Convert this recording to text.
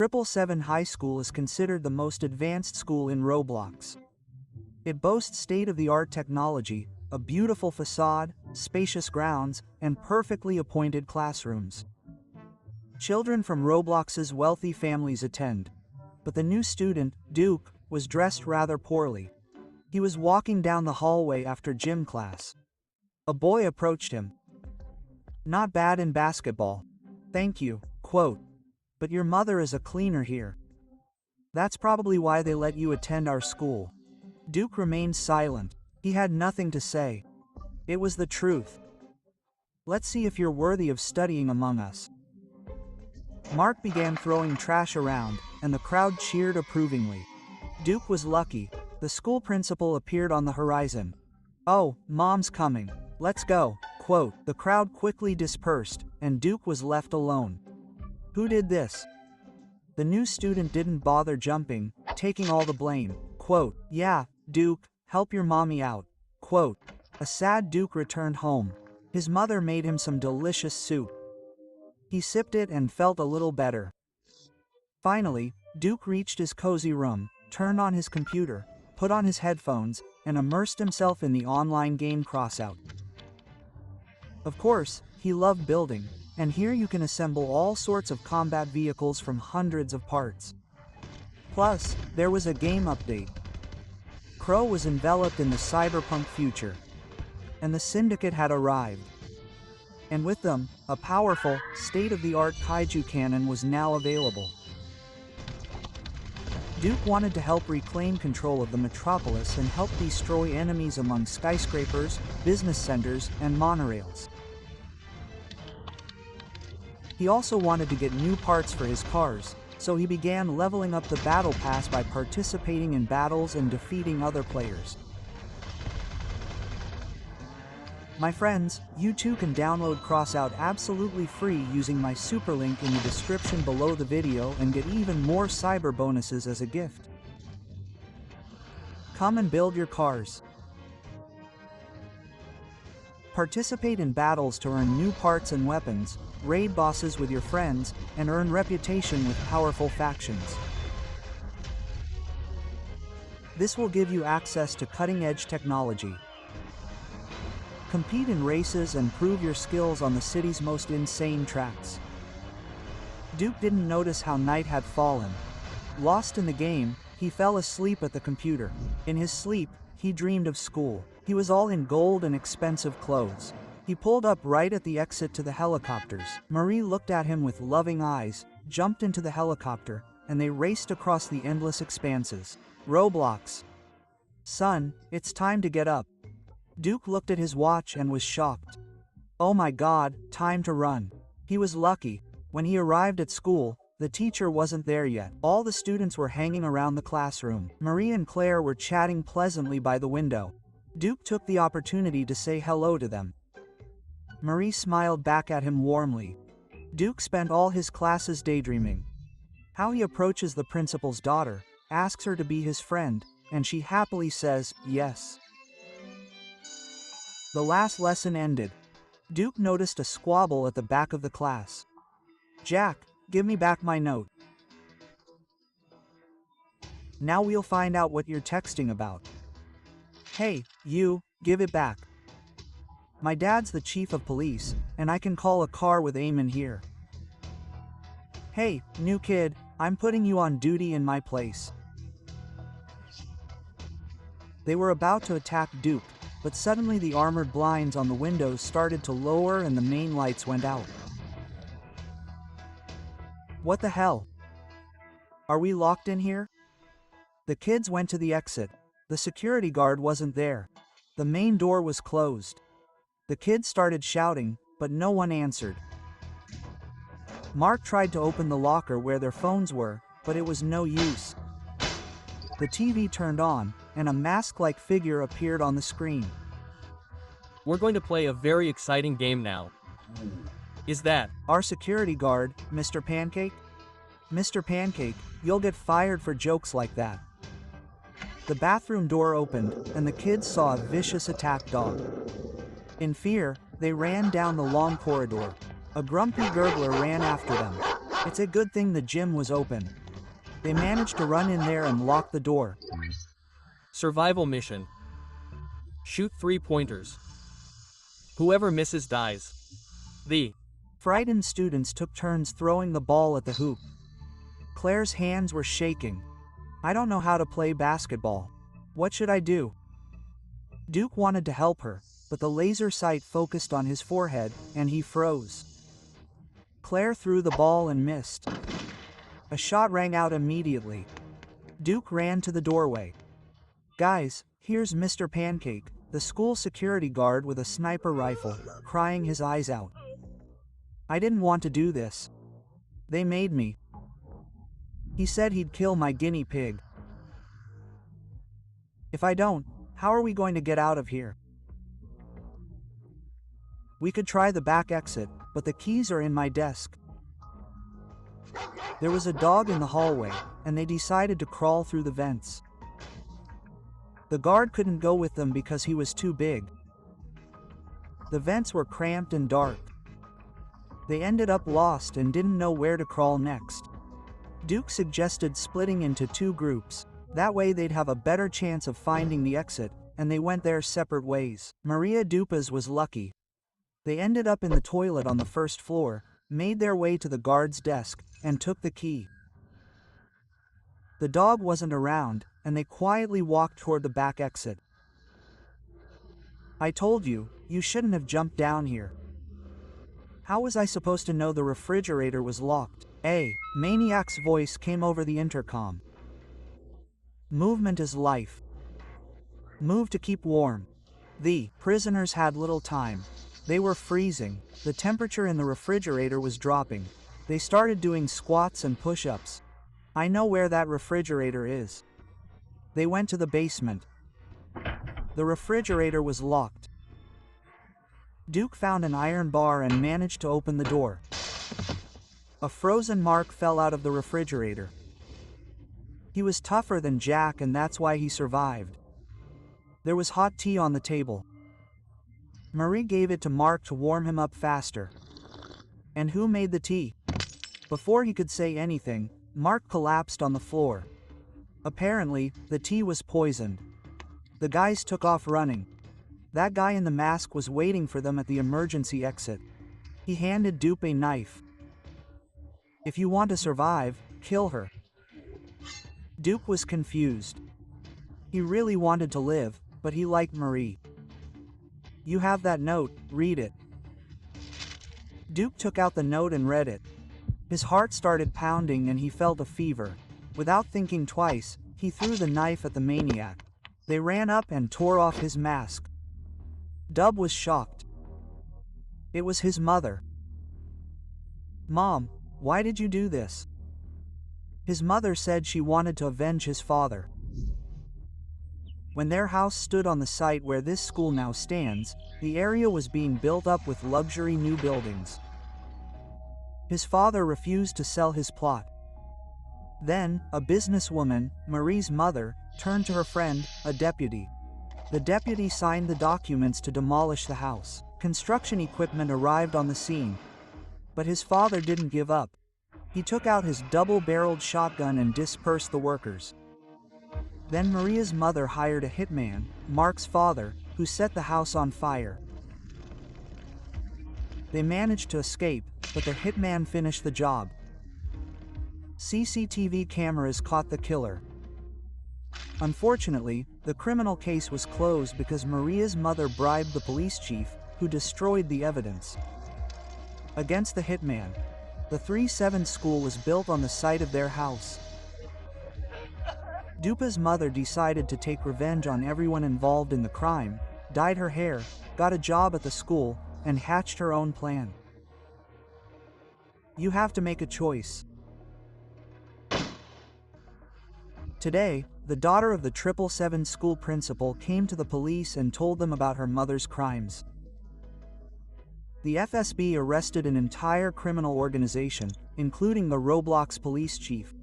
777 High School is considered the most advanced school in Roblox. It boasts state-of-the-art technology, a beautiful facade, spacious grounds, and perfectly appointed classrooms. Children from Roblox's wealthy families attend. But the new student, Duke, was dressed rather poorly. He was walking down the hallway after gym class. A boy approached him. "Not bad in basketball. Thank you," quote. "But your mother is a cleaner here. That's probably why they let you attend our school." Duke remained silent. He had nothing to say. It was the truth. "Let's see if you're worthy of studying among us." Mark began throwing trash around, and the crowd cheered approvingly. Duke was lucky. The school principal appeared on the horizon. "Oh, Mom's coming. Let's go," quote. The crowd quickly dispersed, and Duke was left alone. Who did this? The new student didn't bother jumping, taking all the blame. Quote, "Yeah, Duke, help your mommy out," quote. A sad Duke returned home. His mother made him some delicious soup. He sipped it and felt a little better. Finally, Duke reached his cozy room, turned on his computer, put on his headphones, and immersed himself in the online game Crossout. Of course, he loved building, and here you can assemble all sorts of combat vehicles from hundreds of parts. Plus, there was a game update. Crow was enveloped in the cyberpunk future. And the Syndicate had arrived. And with them, a powerful, state-of-the-art kaiju cannon was now available. Duke wanted to help reclaim control of the metropolis and help destroy enemies among skyscrapers, business centers, and monorails. He also wanted to get new parts for his cars, so he began leveling up the battle pass by participating in battles and defeating other players. My friends, you too can download Crossout absolutely free using my super link in the description below the video and get even more cyber bonuses as a gift. Come and build your cars. Participate in battles to earn new parts and weapons, raid bosses with your friends, and earn reputation with powerful factions. This will give you access to cutting-edge technology. Compete in races and prove your skills on the city's most insane tracks. Duke didn't notice how night had fallen. Lost in the game, he fell asleep at the computer. In his sleep, he dreamed of school. He was all in gold and expensive clothes. He pulled up right at the exit to the helicopters. Marie looked at him with loving eyes, jumped into the helicopter, and they raced across the endless expanses. Roblox. "Son, it's time to get up." Duke looked at his watch and was shocked. Oh my God, time to run. He was lucky. When he arrived at school, the teacher wasn't there yet. All the students were hanging around the classroom. Marie and Claire were chatting pleasantly by the window. Duke took the opportunity to say hello to them. Marie smiled back at him warmly. Duke spent all his classes daydreaming. How he approaches the principal's daughter, asks her to be his friend, and she happily says, yes. The last lesson ended. Duke noticed a squabble at the back of the class. "Jack, give me back my note." "Now we'll find out what you're texting about." "Hey, you, give it back. My dad's the chief of police, and I can call a car with aim in here." "Hey, new kid, I'm putting you on duty in my place." They were about to attack Duke, but suddenly the armored blinds on the windows started to lower and the main lights went out. What the hell? Are we locked in here? The kids went to the exit. The security guard wasn't there. The main door was closed. The kids started shouting, but no one answered. Mark tried to open the locker where their phones were, but it was no use. The TV turned on, and a mask-like figure appeared on the screen. We're going to play a very exciting game now. Is that Our security guard, Mr. Pancake? Mr. Pancake, you'll get fired for jokes like that. The bathroom door opened, and the kids saw a vicious attack dog. In fear, they ran down the long corridor. A grumpy gurgler ran after them. It's a good thing the gym was open. They managed to run in there and lock the door. Survival mission. Shoot 3 pointers. Whoever misses dies. The Frightened students took turns throwing the ball at the hoop. Claire's hands were shaking. I don't know how to play basketball. What should I do? Duke wanted to help her, but the laser sight focused on his forehead, and he froze. Claire threw the ball and missed. A shot rang out immediately. Duke ran to the doorway. Guys, here's Mr. Pancake, the school security guard with a sniper rifle, crying his eyes out. I didn't want to do this. They made me. He said he'd kill my guinea pig. If I don't, how are we going to get out of here? We could try the back exit, but the keys are in my desk. There was a dog in the hallway, and they decided to crawl through the vents. The guard couldn't go with them because he was too big. The vents were cramped and dark. They ended up lost and didn't know where to crawl next. Duke suggested splitting into 2 groups. That way they'd have a better chance of finding the exit, and they went their separate ways. Maria Dupas was lucky. They ended up in the toilet on the 1st floor, made their way to the guard's desk, and took the key. The dog wasn't around, and they quietly walked toward the back exit. I told you, you shouldn't have jumped down here. How was I supposed to know the refrigerator was locked? A maniac's voice came over the intercom. Movement is life. Move to keep warm. The prisoners had little time. They were freezing. The temperature in the refrigerator was dropping. They started doing squats and push-ups. I know where that refrigerator is. They went to the basement. The refrigerator was locked. Duke found an iron bar and managed to open the door. A frozen Mark fell out of the refrigerator. He was tougher than Jack, and that's why he survived. There was hot tea on the table. Marie gave it to Mark to warm him up faster. And who made the tea? Before he could say anything, Mark collapsed on the floor. Apparently, the tea was poisoned. The guys took off running. That guy in the mask was waiting for them at the emergency exit. He handed Dupe a knife. If you want to survive, kill her. Duke was confused. He really wanted to live, but he liked Marie. You have that note, read it. Duke took out the note and read it. His heart started pounding and he felt a fever. Without thinking twice, he threw the knife at the maniac. They ran up and tore off his mask. Dub was shocked. It was his mother. Mom, why did you do this? His mother said she wanted to avenge his father. When their house stood on the site where this school now stands, the area was being built up with luxury new buildings. His father refused to sell his plot. Then, a businesswoman, Marie's mother, turned to her friend, a deputy. The deputy signed the documents to demolish the house. Construction equipment arrived on the scene. But his father didn't give up. He took out his double-barreled shotgun and dispersed the workers. Then Maria's mother hired a hitman, Mark's father, who set the house on fire. They managed to escape, but the hitman finished the job. CCTV cameras caught the killer. Unfortunately, the criminal case was closed because Maria's mother bribed the police chief, who destroyed the evidence. Against the hitman, the 3-7 school was built on the site of their house. Dupa's mother decided to take revenge on everyone involved in the crime, dyed her hair, got a job at the school, and hatched her own plan. You have to make a choice. Today, the daughter of the 777 school principal came to the police and told them about her mother's crimes. The FSB arrested an entire criminal organization, including the Roblox police chief,